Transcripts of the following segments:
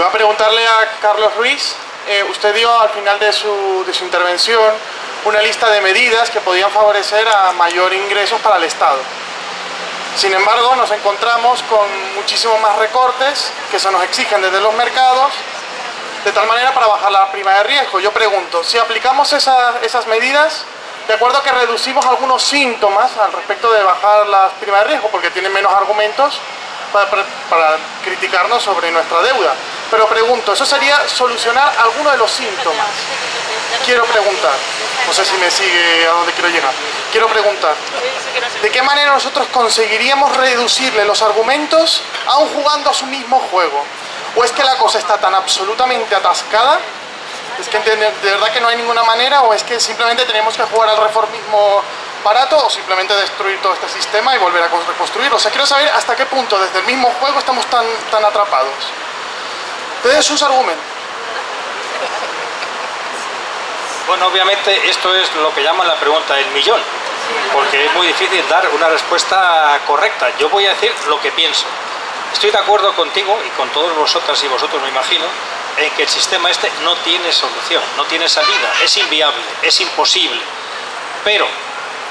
iba a preguntarle a Carlos Ruiz, usted dio al final de su intervención una lista de medidas que podían favorecer a mayor ingresos para el Estado. Sin embargo, nos encontramos con muchísimos más recortes que se nos exigen desde los mercados, de tal manera para bajar la prima de riesgo. Yo pregunto, si aplicamos esas medidas, de acuerdo a que reducimos algunos síntomas al respecto de bajar la prima de riesgo, porque tienen menos argumentos para criticarnos sobre nuestra deuda. Pero pregunto, ¿eso sería solucionar alguno de los síntomas? Quiero preguntar, no sé si me sigue a dónde quiero llegar. Quiero preguntar, ¿de qué manera nosotros conseguiríamos reducirle los argumentos aún jugando a su mismo juego? ¿O es que la cosa está tan absolutamente atascada? ¿Es que de verdad que no hay ninguna manera? ¿O es que simplemente tenemos que jugar al reformismo barato o simplemente destruir todo este sistema y volver a reconstruirlo? O sea, quiero saber hasta qué punto desde el mismo juego estamos tan atrapados. Ustedes sus argumentos. Bueno, obviamente esto es lo que llaman la pregunta del millón, porque es muy difícil dar una respuesta correcta. Yo voy a decir lo que pienso. Estoy de acuerdo contigo y con todos vosotras y vosotros, me imagino, en que el sistema este no tiene solución, no tiene salida, es inviable, es imposible. Pero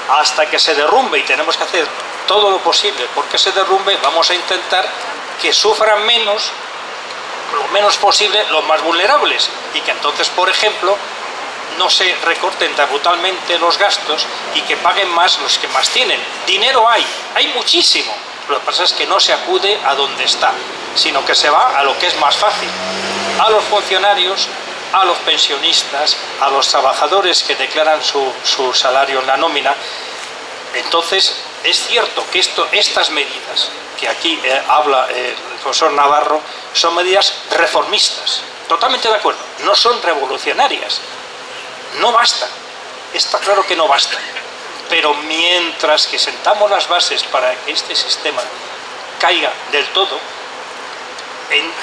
hasta que se derrumbe, y tenemos que hacer todo lo posible porque se derrumbe, vamos a intentar que sufran menos, lo menos posible, los más vulnerables, y que entonces, por ejemplo, no se recorten tan brutalmente los gastos y que paguen más los que más tienen. Dinero hay muchísimo. Lo que pasa es que no se acude a donde está, sino que se va a lo que es más fácil. A los funcionarios, a los pensionistas, a los trabajadores que declaran su salario en la nómina. Entonces, es cierto que estas medidas que aquí habla el profesor Navarro son medidas reformistas. Totalmente de acuerdo. No son revolucionarias. No basta, está claro que no basta, pero mientras que sentamos las bases para que este sistema caiga del todo,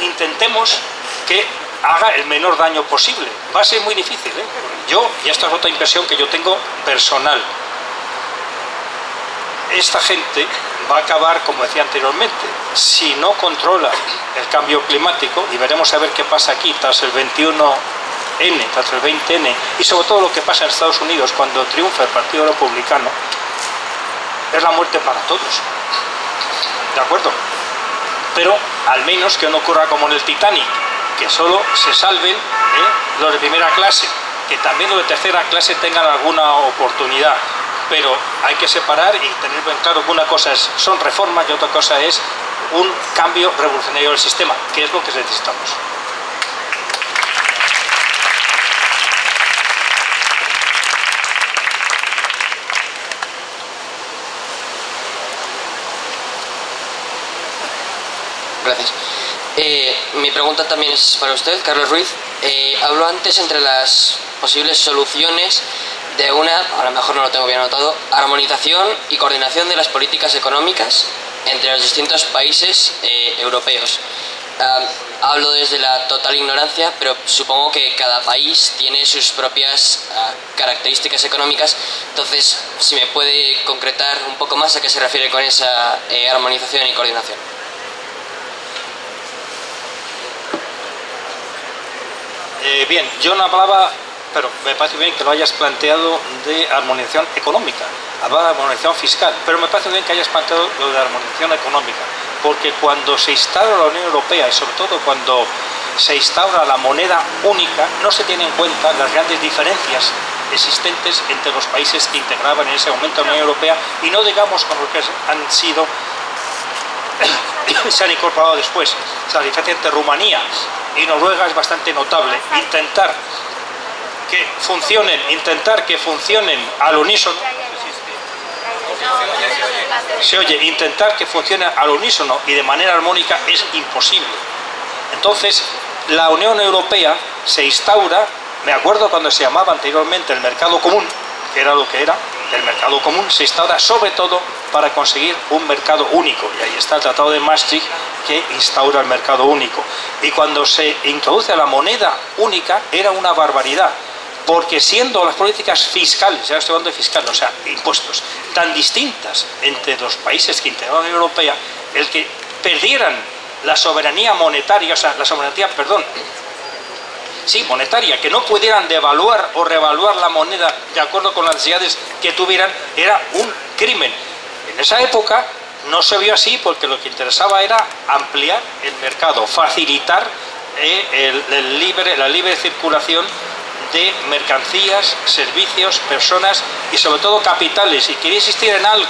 intentemos que haga el menor daño posible. Va a ser muy difícil, ¿eh? Yo, y esta es otra impresión que yo tengo personal, esta gente va a acabar, como decía anteriormente, si no controla el cambio climático, y veremos a ver qué pasa aquí tras el 21N, tras el 20N, y sobre todo lo que pasa en Estados Unidos cuando triunfa el Partido Republicano, es la muerte para todos. ¿De acuerdo? Pero al menos que no ocurra como en el Titanic, que solo se salven los de primera clase, que también los de tercera clase tengan alguna oportunidad. Pero hay que separar y tener bien claro que una cosa son reformas y otra cosa es un cambio revolucionario del sistema, que es lo que necesitamos. Gracias. Mi pregunta también es para usted, Carlos Ruiz. Habló antes entre las posibles soluciones de una, a lo mejor no lo tengo bien anotado, armonización y coordinación de las políticas económicas entre los distintos países europeos. Hablo desde la total ignorancia, pero supongo que cada país tiene sus propias características económicas. Entonces, si me puede concretar un poco más a qué se refiere con esa armonización y coordinación. Bien, yo no hablaba, pero me parece bien que lo hayas planteado de armonización económica, hablaba de armonización fiscal, pero me parece bien que hayas planteado lo de armonización económica, porque cuando se instaura la Unión Europea y sobre todo cuando se instaura la moneda única, no se tienen en cuenta las grandes diferencias existentes entre los países que integraban en ese momento la Unión Europea y no digamos con los que han sido se han incorporado después. O sea, la diferencia entre Rumanía y Noruega es bastante notable. Intentar que funcionen al unísono. Se oye, intentar que funcione al unísono y de manera armónica es imposible. Entonces, la Unión Europea se instaura, me acuerdo cuando se llamaba anteriormente el mercado común, que era lo que era, el mercado común se instaura sobre todo para conseguir un mercado único, y ahí está el Tratado de Maastricht que instaura el mercado único. Y cuando se introduce la moneda única era una barbaridad, porque siendo las políticas fiscales, ya estoy hablando de fiscal, o sea, impuestos, tan distintas entre los países que integraban la Unión Europea, el que perdieran la soberanía monetaria, o sea, la soberanía, perdón, sí, monetaria, que no pudieran devaluar o revaluar la moneda de acuerdo con las necesidades que tuvieran, era un crimen. En esa época no se vio así porque lo que interesaba era ampliar el mercado, facilitar la libre circulación de mercancías, servicios, personas y sobre todo capitales. Y quería insistir en algo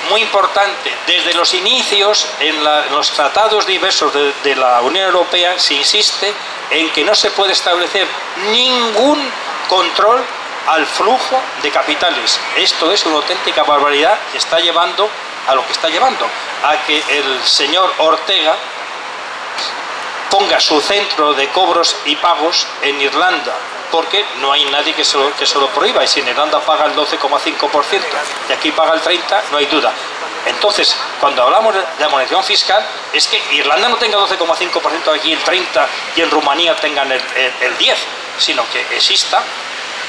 muy importante. Desde los inicios, en los tratados diversos de la Unión Europea, se insiste en que no se puede establecer ningún control al flujo de capitales. Esto es una auténtica barbaridad que está llevando a lo que está llevando, a que el señor Ortega ponga su centro de cobros y pagos en Irlanda, porque no hay nadie que se lo prohíba, y si en Irlanda paga el 12,5% y aquí paga el 30%, no hay duda. Entonces, cuando hablamos de armonización fiscal, es que Irlanda no tenga 12,5%, aquí el 30%, y en Rumanía tengan el 10%, sino que exista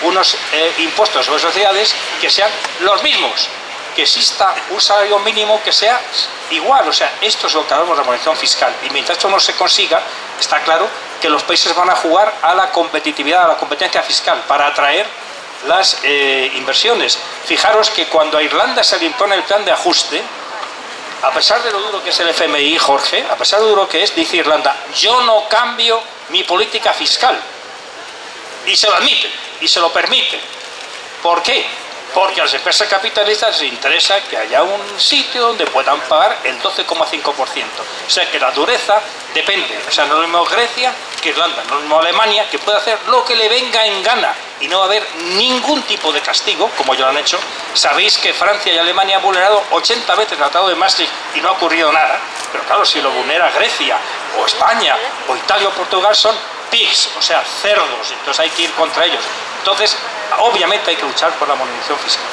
unos impuestos sobre sociedades que sean los mismos, que exista un salario mínimo que sea igual. O sea, esto es lo que hablamos de armonización fiscal, y mientras esto no se consiga, está claro que los países van a jugar a la competitividad, a la competencia fiscal, para atraer las inversiones. Fijaros que cuando a Irlanda se le impone el plan de ajuste, a pesar de lo duro que es el FMI, Jorge, a pesar de lo duro que es, dice Irlanda: yo no cambio mi política fiscal. Y se lo admite, y se lo permite. ¿Por qué? Porque a las empresas capitalistas les interesa que haya un sitio donde puedan pagar el 12,5%. O sea que la dureza depende. O sea, no es lo mismo Grecia que Irlanda, no es lo mismo Alemania, que puede hacer lo que le venga en gana y no va a haber ningún tipo de castigo, como ya lo han hecho. Sabéis que Francia y Alemania han vulnerado 80 veces el Tratado de Maastricht y no ha ocurrido nada. Pero claro, si lo vulnera Grecia, o España, o Italia o Portugal, son pigs, o sea, cerdos. Entonces hay que ir contra ellos. Entonces, obviamente hay que luchar por la armonización fiscal.